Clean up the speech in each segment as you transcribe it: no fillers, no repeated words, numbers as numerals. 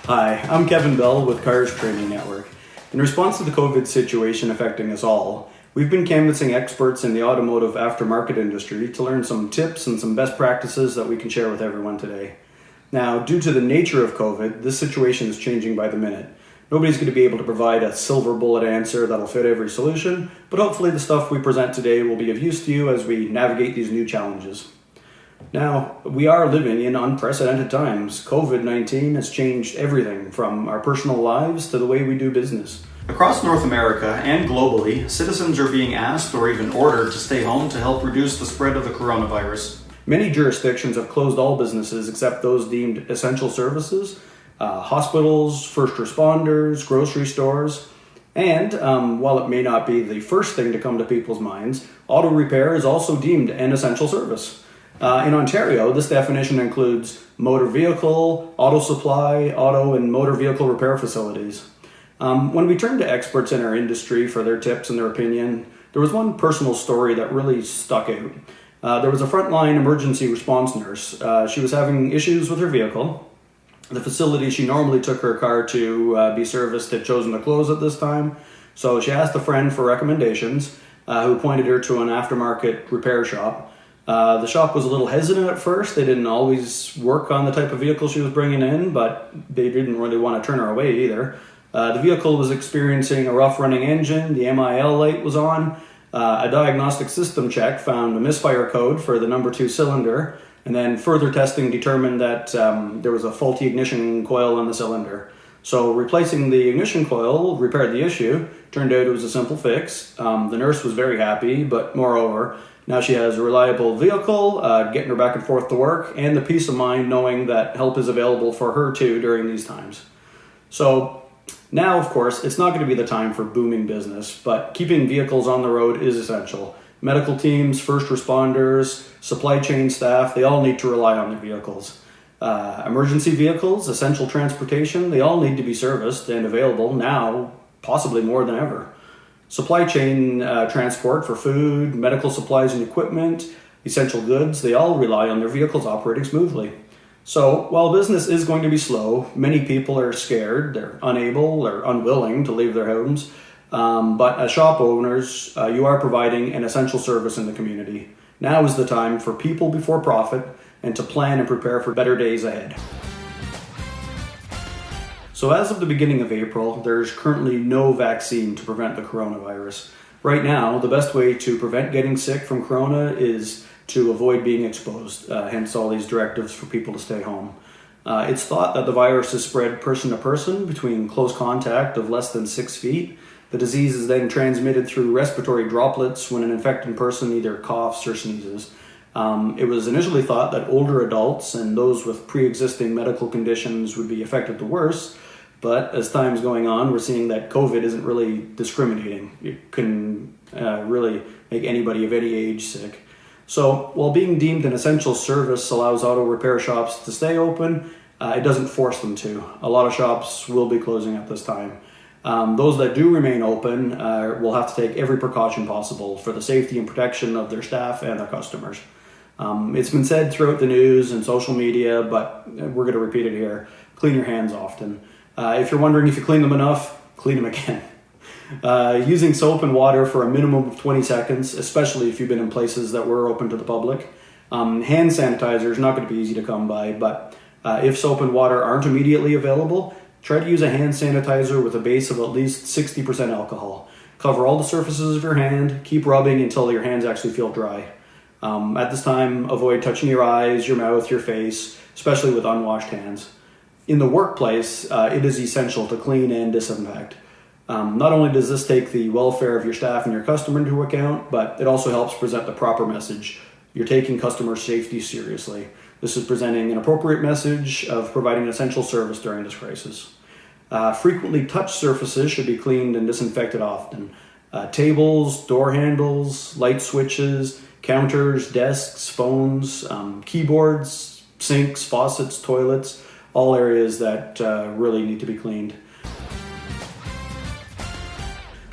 Hi, I'm Kevin Bell with Cars Training Network. In response to the COVID situation affecting us all, we've been canvassing experts in the automotive aftermarket industry to learn some tips and some best practices that we can share with everyone today. Now, due to the nature of COVID, this situation is changing by the minute. Nobody's going to be able to provide a silver bullet answer that'll fit every solution, but hopefully the stuff we present today will be of use to you as we navigate these new challenges. Now, we are living in unprecedented times. COVID-19 has changed everything from our personal lives to the way we do business. Across North America and globally, citizens are being asked or even ordered to stay home to help reduce the spread of the coronavirus. Many jurisdictions have closed all businesses except those deemed essential services, hospitals, first responders, grocery stores, and while it may not be the first thing to come to people's minds, auto repair is also deemed an essential service. In Ontario, this definition includes motor vehicle, auto supply, auto and motor vehicle repair facilities. When we turned to experts in our industry for their tips and their opinion, there was one personal story that really stuck out. There was a frontline emergency response nurse. She was having issues with her vehicle. The facility she normally took her car to be serviced had chosen to close at this time, so she asked a friend for recommendations, who pointed her to an aftermarket repair shop. The shop was a little hesitant at first. They didn't always work on the type of vehicle she was bringing in, but they didn't really want to turn her away either. The vehicle was experiencing a rough running engine, the MIL light was on, a diagnostic system check found a misfire code for the number 2 cylinder, and then further testing determined that there was a faulty ignition coil on the cylinder. So replacing the ignition coil repaired the issue. Turned out it was a simple fix. The nurse was very happy, but moreover, now she has a reliable vehicle, getting her back and forth to work, and the peace of mind knowing that help is available for her too during these times. So now, of course, it's not going to be the time for booming business, but keeping vehicles on the road is essential. Medical teams, first responders, supply chain staff, they all need to rely on their vehicles. Emergency vehicles, essential transportation, they all need to be serviced and available now, possibly more than ever. Supply chain transport for food, medical supplies and equipment, essential goods, they all rely on their vehicles operating smoothly. So while business is going to be slow, many people are scared, they're unable or unwilling to leave their homes. But as shop owners, you are providing an essential service in the community. Now is the time for people before profit and to plan and prepare for better days ahead. So as of the beginning of April, there's currently no vaccine to prevent the coronavirus. Right now, the best way to prevent getting sick from corona is to avoid being exposed, hence all these directives for people to stay home. It's thought that the virus is spread person to person between close contact of less than 6 feet. The disease is then transmitted through respiratory droplets when an infected person either coughs or sneezes. It was initially thought that older adults and those with pre-existing medical conditions would be affected the worst, but as time's going on, we're seeing that COVID isn't really discriminating. It can really make anybody of any age sick. So while being deemed an essential service allows auto repair shops to stay open, it doesn't force them to. A lot of shops will be closing at this time. Those that do remain open will have to take every precaution possible for the safety and protection of their staff and their customers. It's been said throughout the news and social media, but we're going to repeat it here. Clean your hands often. If you're wondering if you clean them enough, clean them again. Using soap and water for a minimum of 20 seconds, especially if you've been in places that were open to the public. Hand sanitizer is not going to be easy to come by, but if soap and water aren't immediately available, try to use a hand sanitizer with a base of at least 60% alcohol. Cover all the surfaces of your hand, keep rubbing until your hands actually feel dry. At this time, avoid touching your eyes, your mouth, your face, especially with unwashed hands. In the workplace, it is essential to clean and disinfect. Not only does this take the welfare of your staff and your customer into account, but it also helps present the proper message. You're taking customer safety seriously. This is presenting an appropriate message of providing essential service during this crisis. Frequently touched surfaces should be cleaned and disinfected often. Tables, door handles, light switches, counters, desks, phones, keyboards, sinks, faucets, toilets, all areas that really need to be cleaned.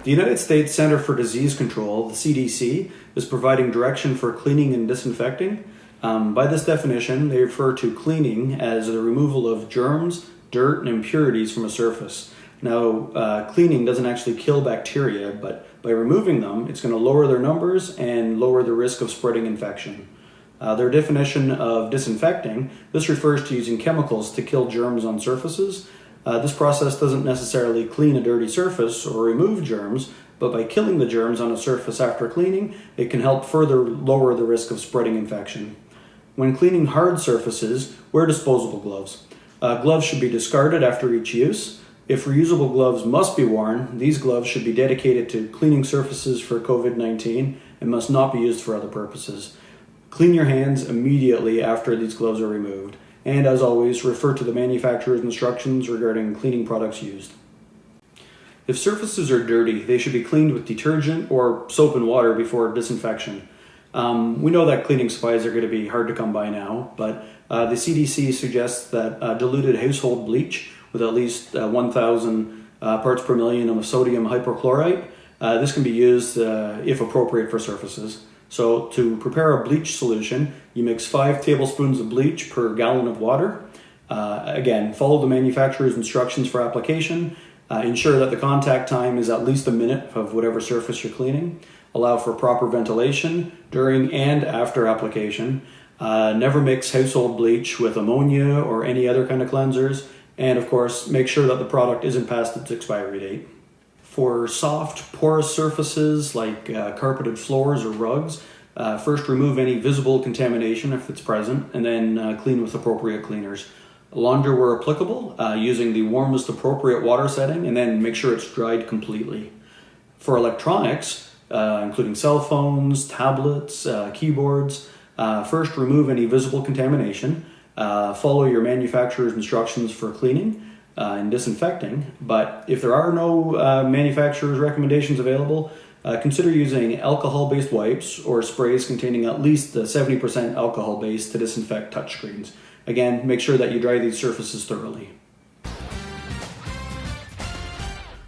The United States Center for Disease Control, the CDC, is providing direction for cleaning and disinfecting. By this definition, they refer to cleaning as the removal of germs, dirt and impurities from a surface. Now, cleaning doesn't actually kill bacteria, but by removing them, it's going to lower their numbers and lower the risk of spreading infection. Their definition of disinfecting, this refers to using chemicals to kill germs on surfaces. This process doesn't necessarily clean a dirty surface or remove germs, but by killing the germs on a surface after cleaning, it can help further lower the risk of spreading infection. When cleaning hard surfaces, wear disposable gloves. Gloves should be discarded after each use. If reusable gloves must be worn, these gloves should be dedicated to cleaning surfaces for COVID-19 and must not be used for other purposes. Clean your hands immediately after these gloves are removed. And as always, refer to the manufacturer's instructions regarding cleaning products used. If surfaces are dirty, they should be cleaned with detergent or soap and water before disinfection. We know that cleaning supplies are going to be hard to come by now, but the CDC suggests that diluted household bleach with at least 1,000 parts per million of sodium hypochlorite, this can be used if appropriate for surfaces. So to prepare a bleach solution, you mix 5 tablespoons of bleach per gallon of water. Again, follow the manufacturer's instructions for application. Ensure that the contact time is at least a minute of whatever surface you're cleaning. Allow for proper ventilation during and after application. Never mix household bleach with ammonia or any other kind of cleansers. And of course, make sure that the product isn't past its expiry date. For soft, porous surfaces like carpeted floors or rugs, first remove any visible contamination if it's present, and then clean with appropriate cleaners. Launder where applicable, using the warmest appropriate water setting, and then make sure it's dried completely. For electronics, including cell phones, tablets, keyboards, first remove any visible contamination. Follow your manufacturer's instructions for cleaning and disinfecting, but if there are no manufacturer's recommendations available, consider using alcohol-based wipes or sprays containing at least 70% alcohol base to disinfect touchscreens. Again, make sure that you dry these surfaces thoroughly.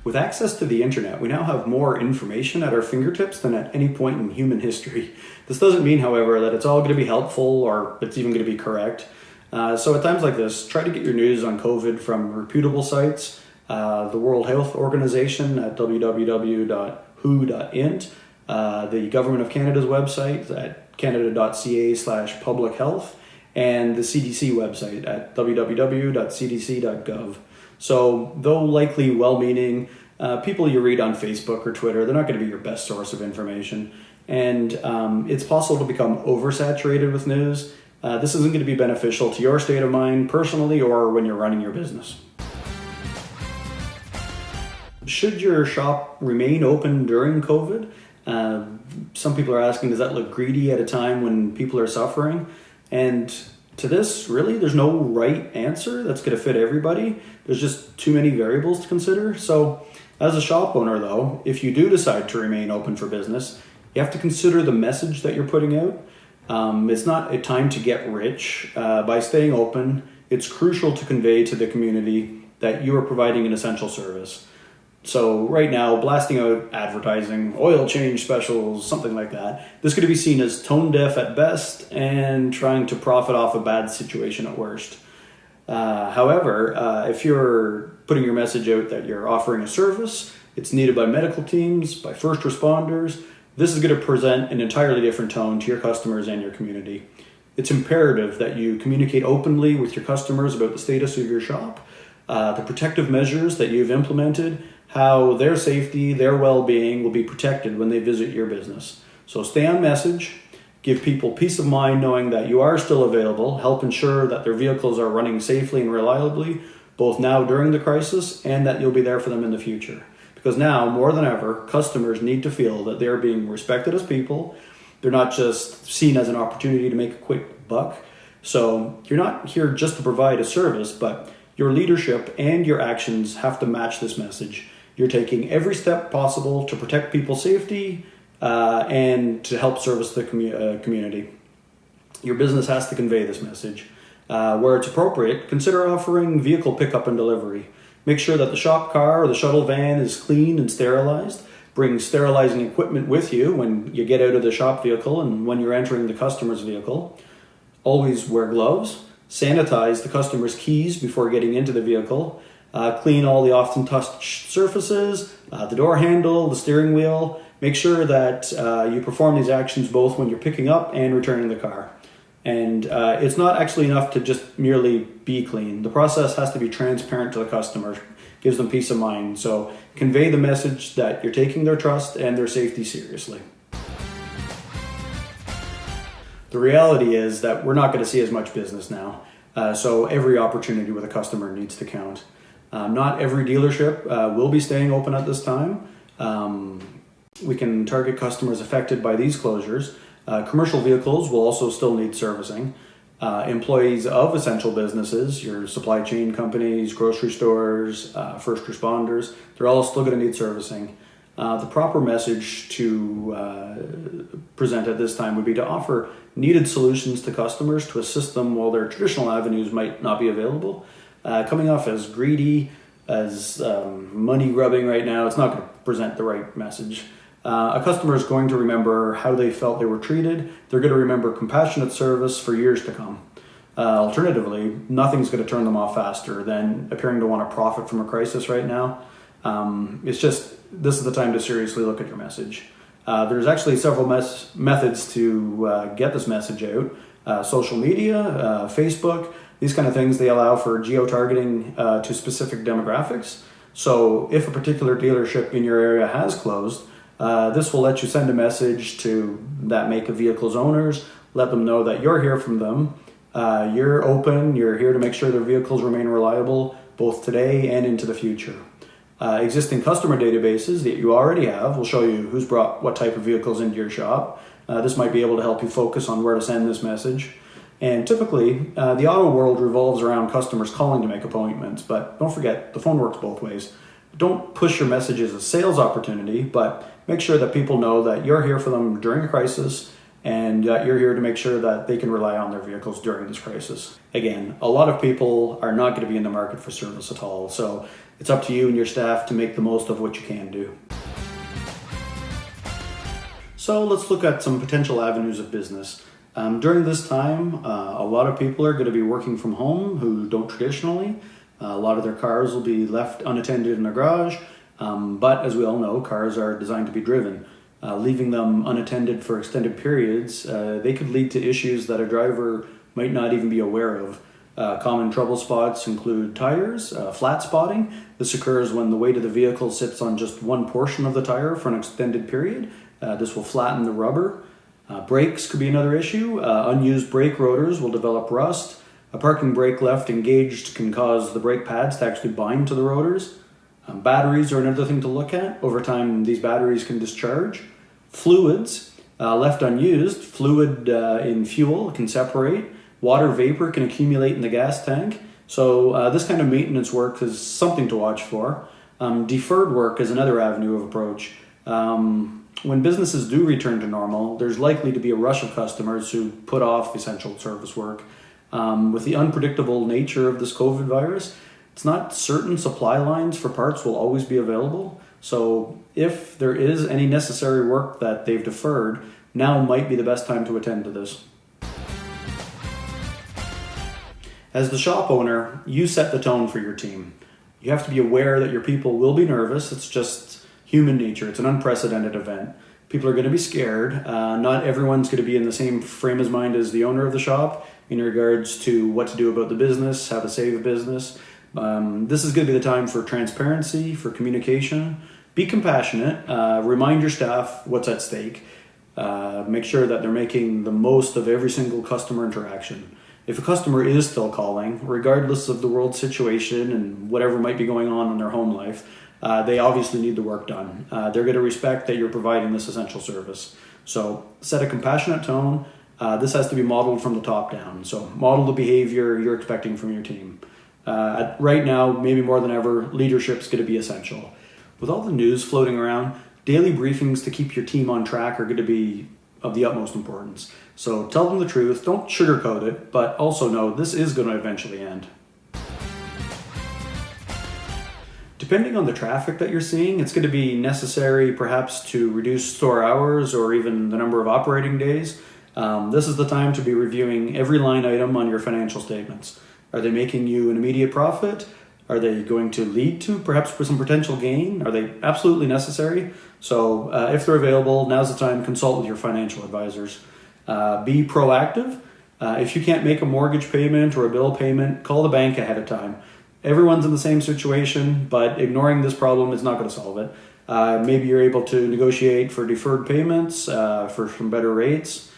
With access to the internet, we now have more information at our fingertips than at any point in human history. This doesn't mean, however, that it's all going to be helpful or it's even going to be correct. So at times like this, try to get your news on COVID from reputable sites, the World Health Organization at www.who.int, the Government of Canada's website at canada.ca/public health, and the CDC website at www.cdc.gov. So, though likely well-meaning, people you read on Facebook or Twitter, they're not going to be your best source of information. And it's possible to become oversaturated with news. This isn't going to be beneficial to your state of mind personally or when you're running your business. Should your shop remain open during COVID? Some people are asking, does that look greedy at a time when people are suffering? And to this, really, there's no right answer that's going to fit everybody. There's just too many variables to consider. So as a shop owner, though, if you do decide to remain open for business, you have to consider the message that you're putting out. It's not a time to get rich. By staying open, it's crucial to convey to the community that you are providing an essential service. So right now, blasting out advertising, oil change specials, something like that, this could be seen as tone deaf at best and trying to profit off a bad situation at worst. However, if you're putting your message out that you're offering a service, it's needed by medical teams, by first responders, this is going to present an entirely different tone to your customers and your community. It's imperative that you communicate openly with your customers about the status of your shop, the protective measures that you've implemented, how their safety, their well-being will be protected when they visit your business. So stay on message, give people peace of mind knowing that you are still available, help ensure that their vehicles are running safely and reliably, both now during the crisis and that you'll be there for them in the future. Because now, more than ever, customers need to feel that they're being respected as people. They're not just seen as an opportunity to make a quick buck. So you're not here just to provide a service, but your leadership and your actions have to match this message. You're taking every step possible to protect people's safety and to help service the community. Your business has to convey this message. Where it's appropriate, consider offering vehicle pickup and delivery. Make sure that the shop car or the shuttle van is cleaned and sterilized. Bring sterilizing equipment with you when you get out of the shop vehicle and when you're entering the customer's vehicle. Always wear gloves. sanitize the customer's keys before getting into the vehicle, clean all the often touched surfaces, the door handle, the steering wheel. Make sure that you perform these actions both when you're picking up and returning the car. And it's not actually enough to just merely be clean. The process has to be transparent to the customer, gives them peace of mind. So convey the message that you're taking their trust and their safety seriously. The reality is that we're not going to see as much business now. So every opportunity with a customer needs to count. Not every dealership will be staying open at this time. We can target customers affected by these closures. Commercial vehicles will also still need servicing. Employees of essential businesses, your supply chain companies, grocery stores, first responders, they're all still going to need servicing. The proper message to present at this time would be to offer needed solutions to customers to assist them while their traditional avenues might not be available. Coming off as greedy, as money grubbing right now, it's not going to present the right message. A customer is going to remember how they felt they were treated. They're going to remember compassionate service for years to come. Alternatively, nothing's going to turn them off faster than appearing to want to profit from a crisis right now. This is the time to seriously look at your message. There's actually several methods to get this message out. Social media, Facebook, these kind of things, they allow for geo-targeting to specific demographics. So if a particular dealership in your area has closed, this will let you send a message to that make of vehicle's owners, let them know that you're here from them. You're open, you're here to make sure their vehicles remain reliable both today and into the future. Existing customer databases that you already have will show you who's brought what type of vehicles into your shop. This might be able to help you focus on where to send this message. And typically, the auto world revolves around customers calling to make appointments, but don't forget, the phone works both ways. Don't push your message as a sales opportunity, but make sure that people know that you're here for them during a crisis and that you're here to make sure that they can rely on their vehicles during this crisis. Again, a lot of people are not going to be in the market for service at all, so it's up to you and your staff to make the most of what you can do. So let's look at some potential avenues of business. During this time, a lot of people are going to be working from home who don't traditionally. A lot of their cars will be left unattended in a garage, but as we all know, cars are designed to be driven. Leaving them unattended for extended periods, they could lead to issues that a driver might not even be aware of. Common trouble spots include tires, flat spotting. This occurs when the weight of the vehicle sits on just one portion of the tire for an extended period. This will flatten the rubber. Brakes could be another issue. Unused brake rotors will develop rust. A parking brake left engaged can cause the brake pads to actually bind to the rotors. Batteries are another thing to look at. Over time, these batteries can discharge. Fluids, left unused, fluid in fuel can separate. Water vapor can accumulate in the gas tank. So this kind of maintenance work is something to watch for. Deferred work is another avenue of approach. When businesses do return to normal, there's likely to be a rush of customers who put off essential service work. With the unpredictable nature of this COVID virus, it's not certain supply lines for parts will always be available. So if there is any necessary work that they've deferred, now might be the best time to attend to this. As the shop owner, you set the tone for your team. You have to be aware that your people will be nervous. It's just human nature. It's an unprecedented event. People are going to be scared. Not everyone's going to be in the same frame of mind as the owner of the shop in regards to what to do about the business, how to save a business. This is going to be the time for transparency, for communication. Be compassionate. Remind your staff what's at stake. Make sure that they're making the most of every single customer interaction. If a customer is still calling, regardless of the world situation and whatever might be going on in their home life, they obviously need the work done. They're going to respect that you're providing this essential service. So set a compassionate tone. This has to be modeled from the top down. So model the behavior you're expecting from your team. Right now, maybe more than ever, leadership's going to be essential. With all the news floating around, daily briefings to keep your team on track are going to be of the utmost importance. So tell them the truth, don't sugarcoat it, but also know this is going to eventually end. Depending on the traffic that you're seeing, it's going to be necessary perhaps to reduce store hours or even the number of operating days. This is the time to be reviewing every line item on your financial statements. Are they making you an immediate profit? Are they going to lead to perhaps some potential gain? Are they absolutely necessary? So if they're available, now's the time to consult with your financial advisors. Be proactive. If you can't make a mortgage payment or a bill payment, call the bank ahead of time. Everyone's in the same situation, but ignoring this problem is not going to solve it. Maybe you're able to negotiate for deferred payments, for some better rates.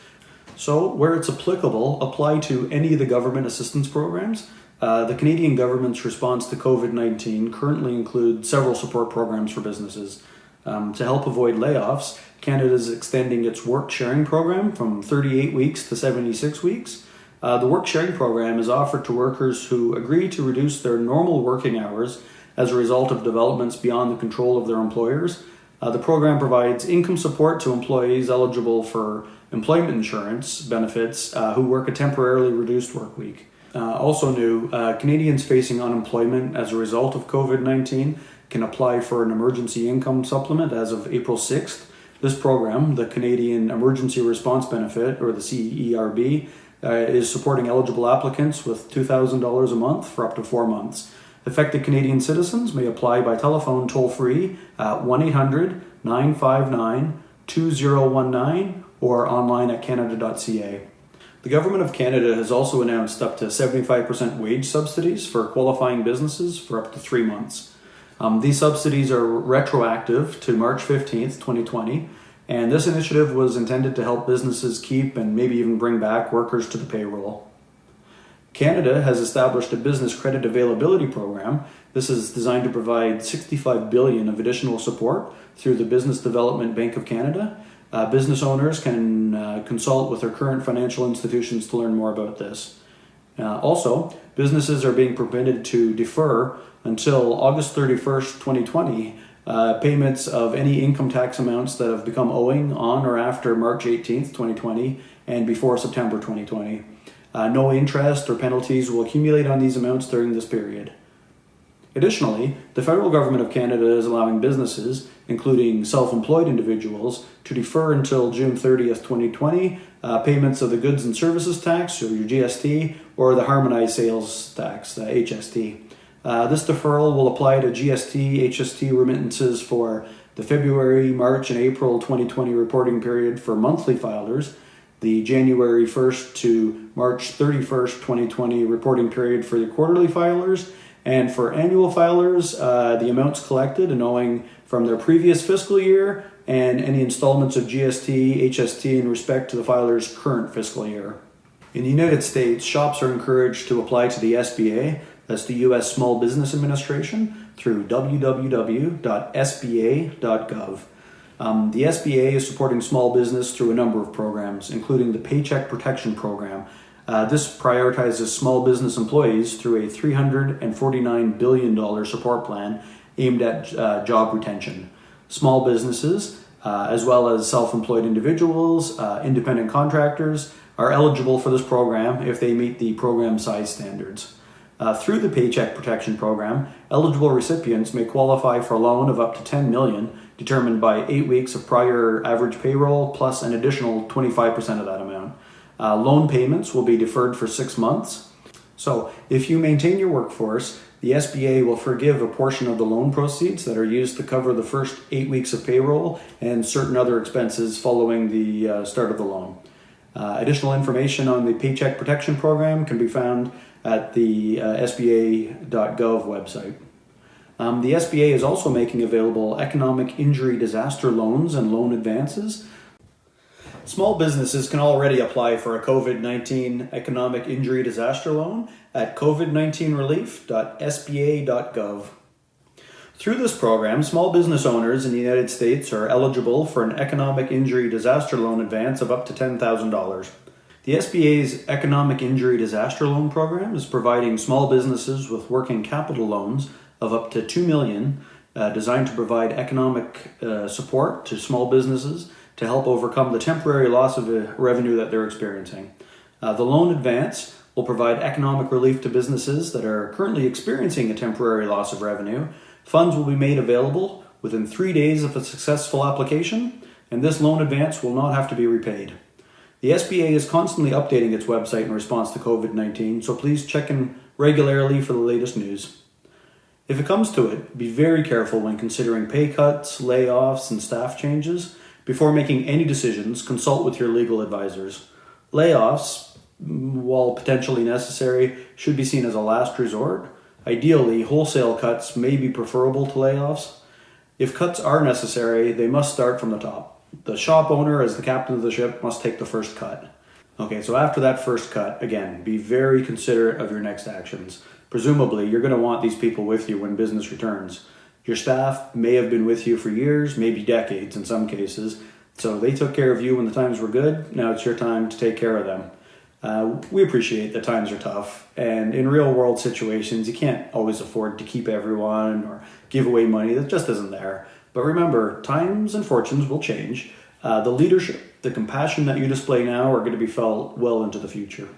So where it's applicable, apply to any of the government assistance programs. The Canadian government's response to COVID-19 currently includes several support programs for businesses. To help avoid layoffs, Canada is extending its work sharing program from 38 weeks to 76 weeks. The work sharing program is offered to workers who agree to reduce their normal working hours as a result of developments beyond the control of their employers. The program provides income support to employees eligible for employment insurance benefits who work a temporarily reduced work week. Also new, Canadians facing unemployment as a result of COVID-19 can apply for an emergency income supplement as of April 6th. This program, the Canadian Emergency Response Benefit, or the CERB, is supporting eligible applicants with $2,000 a month for up to 4 months. Affected Canadian citizens may apply by telephone toll-free at 1-800-959-2019 or online at canada.ca. The Government of Canada has also announced up to 75% wage subsidies for qualifying businesses for up to 3 months. These subsidies are retroactive to March 15th, 2020, and this initiative was intended to help businesses keep and maybe even bring back workers to the payroll. Canada has established a business credit availability program. This is designed to provide $65 billion of additional support through the Business Development Bank of Canada. Business owners can consult with their current financial institutions to learn more about this. Also, businesses are being permitted to defer until August 31st, 2020, payments of any income tax amounts that have become owing on or after March 18th, 2020, and before September 2020. No interest or penalties will accumulate on these amounts during this period. Additionally, the federal government of Canada is allowing businesses, including self-employed individuals, to defer until June 30th, 2020, payments of the goods and services tax, or your GST, or the harmonized sales tax, the HST. This deferral will apply to GST, HST remittances for the February, March, and April 2020 reporting period for monthly filers, the January 1st to March 31st, 2020 reporting period for the quarterly filers, and for annual filers, the amounts collected and owing from their previous fiscal year and any installments of GST, HST in respect to the filer's current fiscal year. In the United States, shops are encouraged to apply to the SBA, that's the U.S. Small Business Administration, through www.sba.gov. The SBA is supporting small business through a number of programs, including the Paycheck Protection Program. This prioritizes small business employees through a $349 billion support plan aimed at job retention. Small businesses, as well as self-employed individuals, independent contractors, are eligible for this program if they meet the program size standards. Through the Paycheck Protection Program, eligible recipients may qualify for a loan of up to $10 million, determined by 8 weeks of prior average payroll plus an additional 25% of that amount. Loan payments will be deferred for 6 months. So if you maintain your workforce, the SBA will forgive a portion of the loan proceeds that are used to cover the first 8 weeks of payroll and certain other expenses following the start of the loan. Additional information on the Paycheck Protection Program can be found at the SBA.gov website. The SBA is also making available economic injury disaster loans and loan advances. Small businesses can already apply for a COVID-19 economic injury disaster loan at covid19relief.sba.gov. Through this program, small business owners in the United States are eligible for an economic injury disaster loan advance of up to $10,000. The SBA's Economic Injury Disaster Loan Program is providing small businesses with working capital loans of up to $2 million, designed to provide economic support to small businesses to help overcome the temporary loss of revenue that they're experiencing. The loan advance will provide economic relief to businesses that are currently experiencing a temporary loss of revenue. Funds will be made available within 3 days of a successful application, and this loan advance will not have to be repaid. The SBA is constantly updating its website in response to COVID-19, so please check in regularly for the latest news. If it comes to it, be very careful when considering pay cuts, layoffs, and staff changes. Before making any decisions, consult with your legal advisors. Layoffs, while potentially necessary, should be seen as a last resort. Ideally, wholesale cuts may be preferable to layoffs. If cuts are necessary, they must start from the top. The shop owner, as the captain of the ship, must take the first cut. Okay, so after that first cut, again, be very considerate of your next actions. Presumably, you're going to want these people with you when business returns. Your staff may have been with you for years, maybe decades in some cases, so they took care of you when the times were good. Now it's your time to take care of them. We appreciate that times are tough, and in real world situations, you can't always afford to keep everyone or give away money that just isn't there. But remember, times and fortunes will change. The leadership, the compassion that you display now are going to be felt well into the future.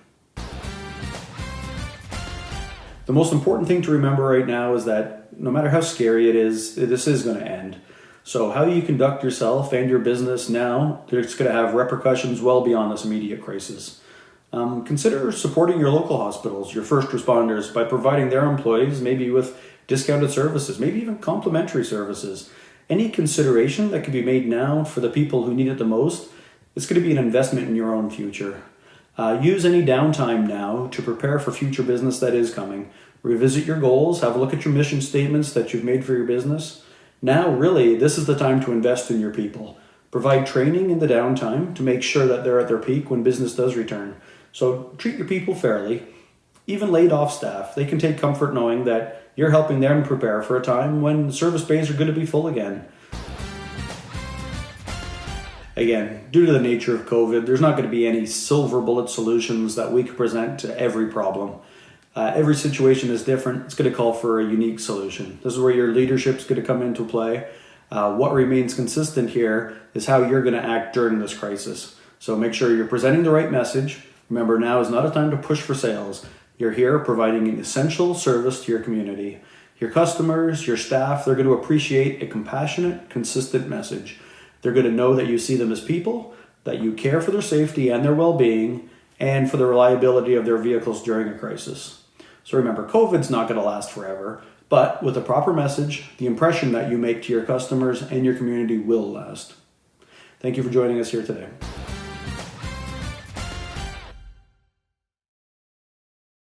The most important thing to remember right now is that no matter how scary it is, this is going to end. So how you conduct yourself and your business now, it's going to have repercussions well beyond this immediate crisis. Consider supporting your local hospitals, your first responders, by providing their employees maybe with discounted services, maybe even complimentary services. Any consideration that can be made now for the people who need it the most, it's going to be an investment in your own future. Use any downtime now to prepare for future business that is coming. Revisit your goals, have a look at your mission statements that you've made for your business. Now, really, this is the time to invest in your people. Provide training in the downtime to make sure that they're at their peak when business does return. So treat your people fairly. Even laid off staff, they can take comfort knowing that you're helping them prepare for a time when service bays are going to be full again. Again, due to the nature of COVID, there's not going to be any silver bullet solutions that we can present to every problem. Every situation is different. It's going to call for a unique solution. This is where your leadership is going to come into play. What remains consistent here is how you're going to act during this crisis. So make sure you're presenting the right message. Remember, now is not a time to push for sales. You're here providing an essential service to your community. Your customers, your staff, they're going to appreciate a compassionate, consistent message. They're going to know that you see them as people, that you care for their safety and their well-being, and for the reliability of their vehicles during a crisis. So remember, COVID's not going to last forever, but with a proper message, the impression that you make to your customers and your community will last. Thank you for joining us here today.